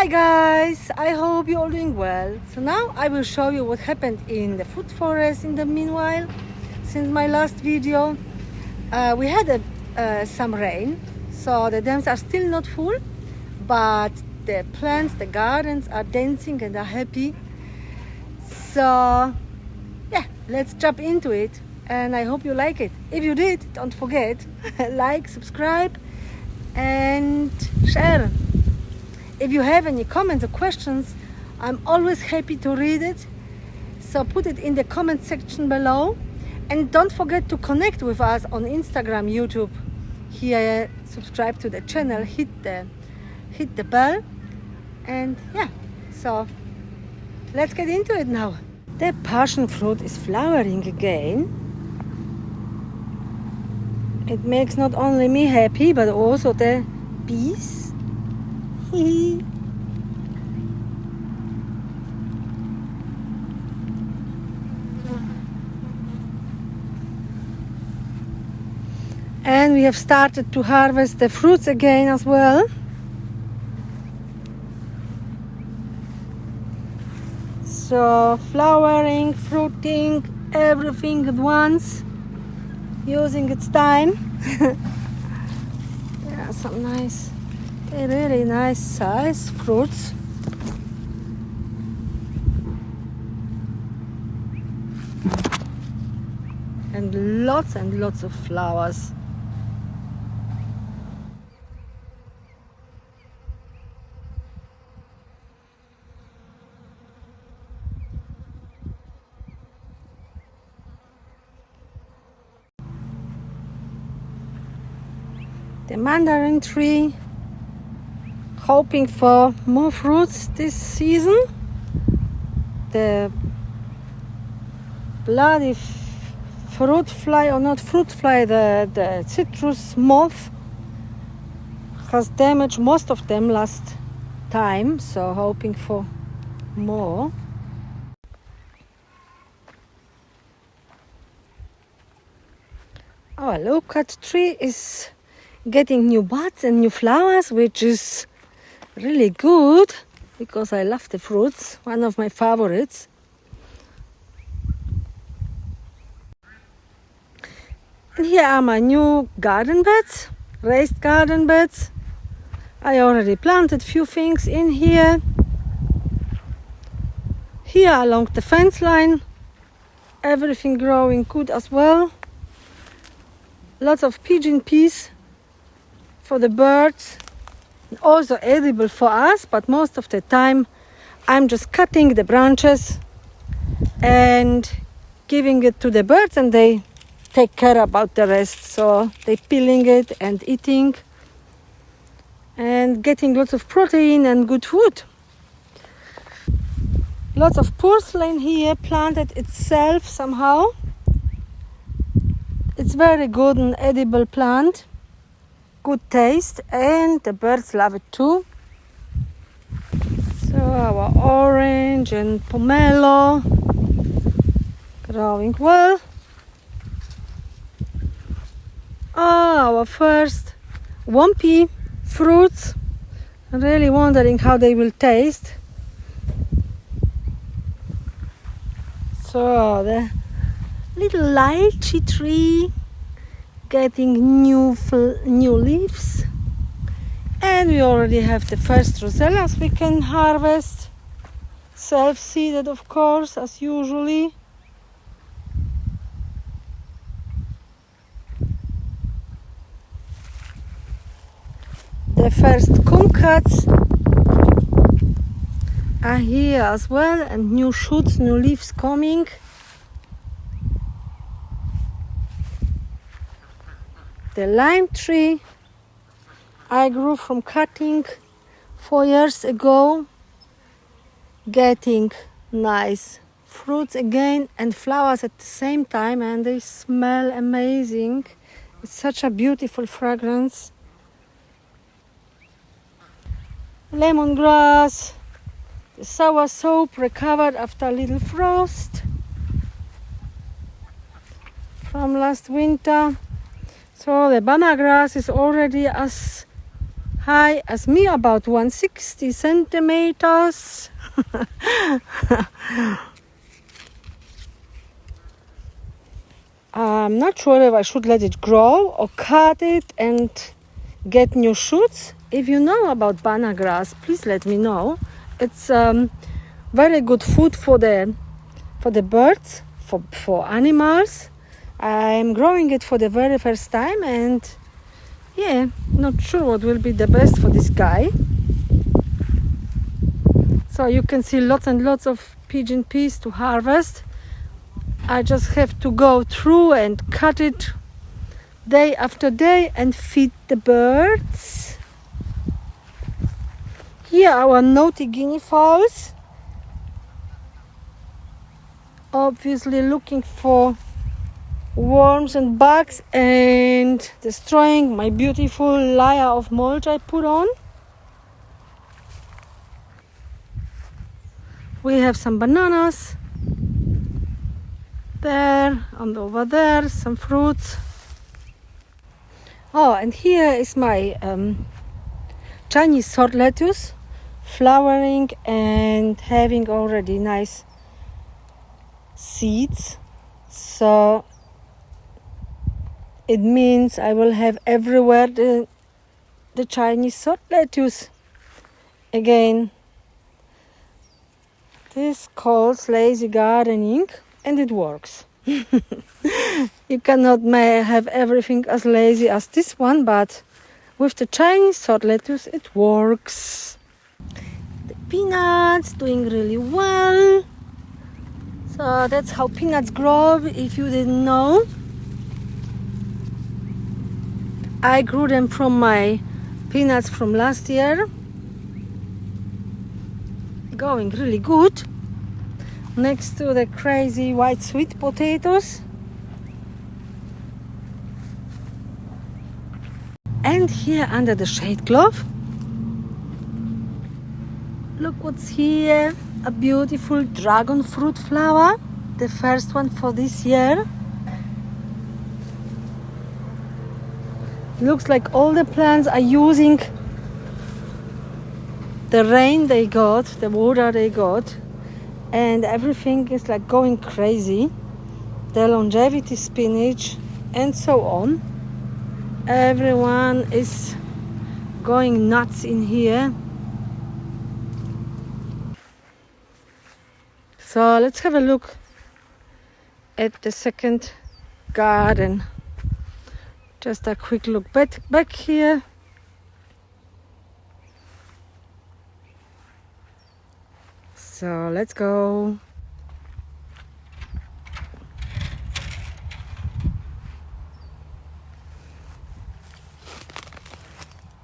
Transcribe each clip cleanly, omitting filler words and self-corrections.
Hi guys, I hope you're all doing well. So now I will show you what happened in the fruit forest in the meanwhile. Since my last video, we had some rain, so the dams are still not full, but the plants, the gardens are dancing and are happy. So yeah, let's jump into it, and I hope you like it. If you did, don't forget like, subscribe and share. If you have any comments or questions, I'm always happy to read it. So put it in the comment section below. And don't forget to connect with us on Instagram, YouTube. Here, subscribe to the channel, hit the bell. And yeah, so let's get into it now. The passion fruit is flowering again. It makes not only me happy, but also the bees. And we have started to harvest the fruits again as well. So flowering, fruiting, everything at once, using its time. Yeah, some nice, really nice size fruits. And lots of flowers. The mandarin tree, hoping for more fruits this season. The bloody fruit fly, or not fruit fly, the citrus moth has damaged most of them last time, so hoping for more. Our loquat tree is getting new buds and new flowers, which is really good because I love the fruits, one of my favorites. And here are my new garden beds, raised garden beds. I already planted few things in here. Here along the fence line, everything growing good as well. Lots of pigeon peas for the birds, also edible for us, but most of the time I'm just cutting the branches and giving it to the birds, and they take care about the rest. So they peeling it and eating and getting lots of protein and good food. Lots of porcelain here, planted itself somehow. It's very good and edible plant. Good taste, and the birds love it too. So our orange and pomelo growing well. Our first wumpy fruits. I'm really wondering how they will taste. So the little lychee tree getting new leaves, and we already have the first rosellas we can harvest, self-seeded of course, as usually. The first kumquats are here as well, and new shoots, new leaves coming. The lime tree I grew from cutting 4 years ago, getting nice fruits again and flowers at the same time, and they smell amazing. It's such a beautiful fragrance. Lemongrass, the sour soap recovered after a little frost from last winter. So the banana grass is already as high as me, about 160 centimeters. I'm not sure if I should let it grow or cut it and get new shoots. If you know about banana grass, please let me know. It's very good food for the birds, for animals. I'm growing it for the very first time, and yeah, not sure what will be the best for this guy. So you can see lots and lots of pigeon peas to harvest. I just have to go through and cut it day after day and feed the birds. Here our naughty guinea fowls, obviously looking for worms and bugs and destroying my beautiful layer of mulch I put on. We have some bananas there and over there, some fruits. Oh, and here is my Chinese sword lettuce, flowering and having already nice seeds. So it means I will have everywhere the Chinese sword lettuce again. This calls lazy gardening, and it works. You cannot have everything as lazy as this one, but with the Chinese sword lettuce it works. The peanuts doing really well. So that's how peanuts grow, if you didn't know. I grew them from my peanuts from last year. Going really good. Next to the crazy white sweet potatoes. And here under the shade cloth, look what's here. A beautiful dragon fruit flower. The first one for this year. Looks like all the plants are using the rain they got, the water they got, and everything is like going crazy. The longevity spinach and so on. Everyone is going nuts in here. So let's have a look at the second garden. Just a quick look back here. So let's go.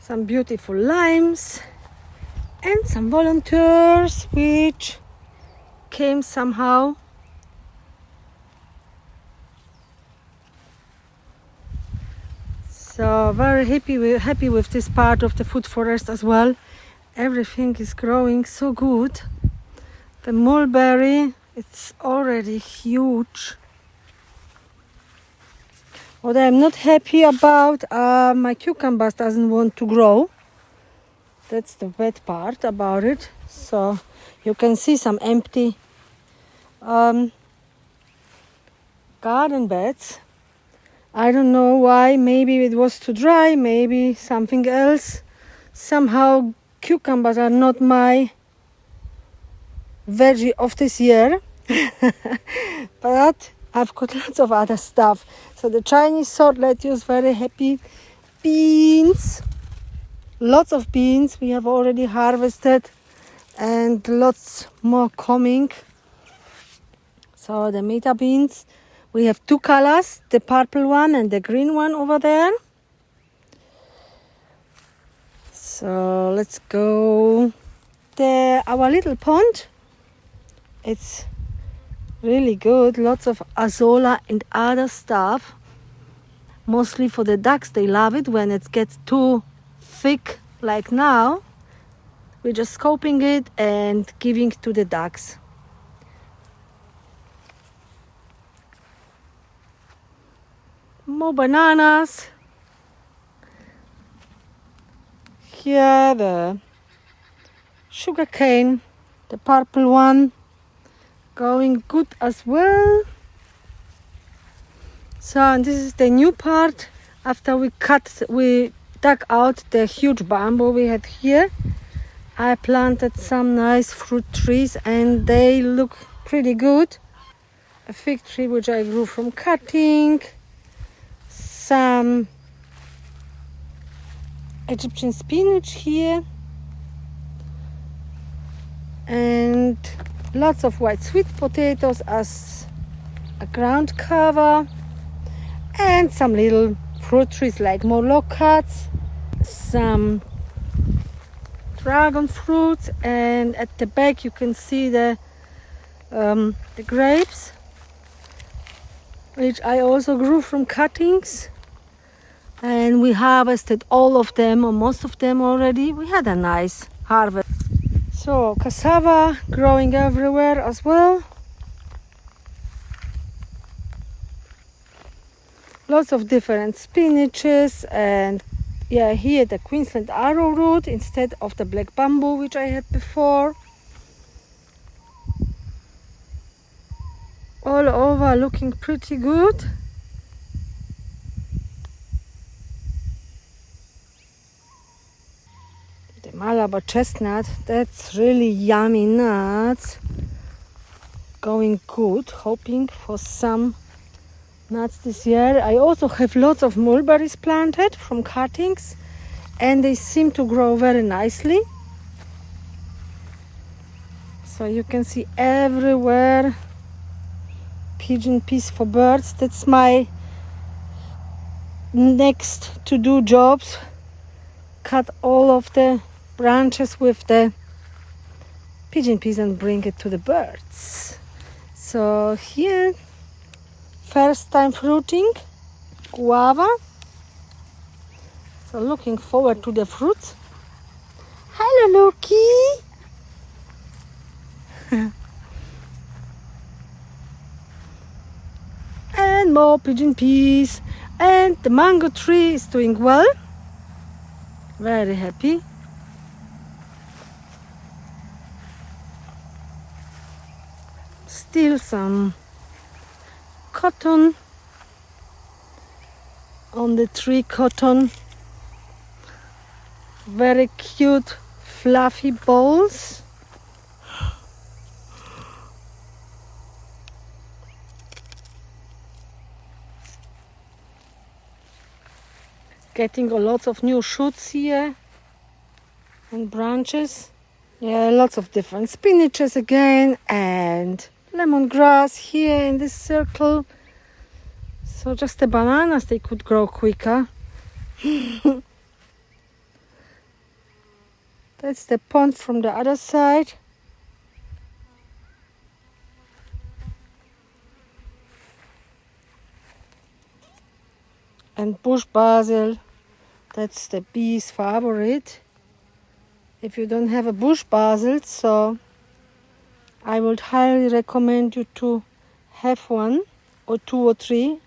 Some beautiful limes and some volunteers which came somehow. So very happy with this part of the food forest as well. Everything is growing so good. The mulberry, it's already huge. What I'm not happy about, my cucumbers doesn't want to grow. That's the bad part about it. So you can see some empty garden beds. I don't know why. Maybe it was too dry, maybe something else. Somehow cucumbers are not my veggie of this year. But I've got lots of other stuff. So the Chinese sword lettuce, very happy. Beans, lots of beans we have already harvested, and lots more coming. So the meta beans, we have two colors, the purple one and the green one over there. So let's go. Our little pond, it's really good. Lots of azolla and other stuff. Mostly for the ducks, they love it when it gets too thick like now. We're just scoping it and giving to the ducks. More bananas. here the sugar cane, the purple one, going good as well. So, and this is the new part. After we dug out the huge bamboo we had here, I planted some nice fruit trees and they look pretty good. A fig tree which I grew from cutting, some Egyptian spinach here, and lots of white sweet potatoes as a ground cover, and some little fruit trees like more locusts, some dragon fruits, and at the back you can see the grapes, which I also grew from cuttings, and we harvested all of them or most of them already. We had a nice harvest. So cassava growing everywhere as well. Lots of different spinaches, and yeah, here the Queensland arrowroot instead of the black bamboo which I had before. All over looking pretty good. The Malabar chestnut, that's really yummy nuts. Going good, hoping for some nuts this year. I also have lots of mulberries planted from cuttings, and they seem to grow very nicely. So you can see everywhere pigeon peas for birds. That's my next to do jobs. Cut all of the branches with the pigeon peas and bring it to the birds. So here, first time fruiting guava. So looking forward to the fruits. Hello, Loki. And more pigeon peas. And the mango tree is doing well. Very happy. Still some cotton on the tree, cotton. Very cute fluffy balls. Getting lots of new shoots here and branches. Yeah, lots of different spinaches again, and lemongrass here in this circle. So just the bananas, they could grow quicker. That's the pond from the other side. And bush basil, that's the bee's favorite. If you don't have a bush basil, so I would highly recommend you to have one or two or three.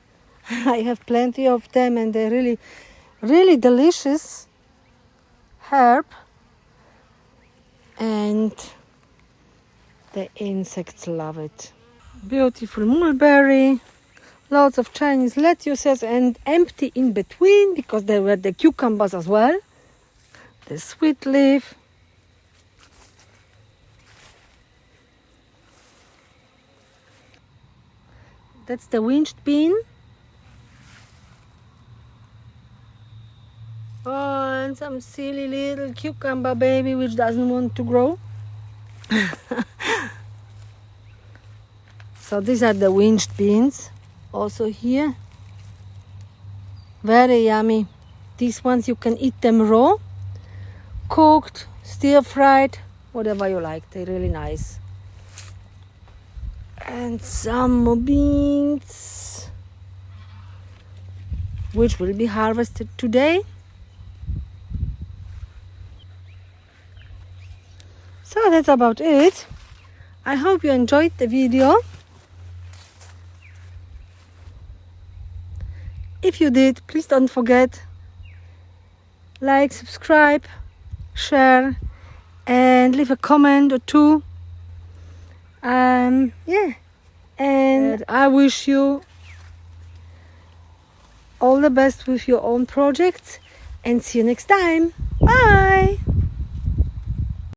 I have plenty of them, and they're really, really delicious herb. And the insects love it. Beautiful mulberry. Lots of Chinese lettuces, and empty in between because there were the cucumbers as well. The sweet leaf. That's the winged bean. Oh, and some silly little cucumber baby which doesn't want to grow. So these are the winged beans. Also here, very yummy. These ones you can eat them raw, cooked, stir fried, whatever you like. They're really nice. And some more beans, which will be harvested today. So that's about it. I hope you enjoyed the video. If you did, please don't forget, like, subscribe, share, and leave a comment or two. Yeah, and I wish you all the best with your own projects, and see you next time.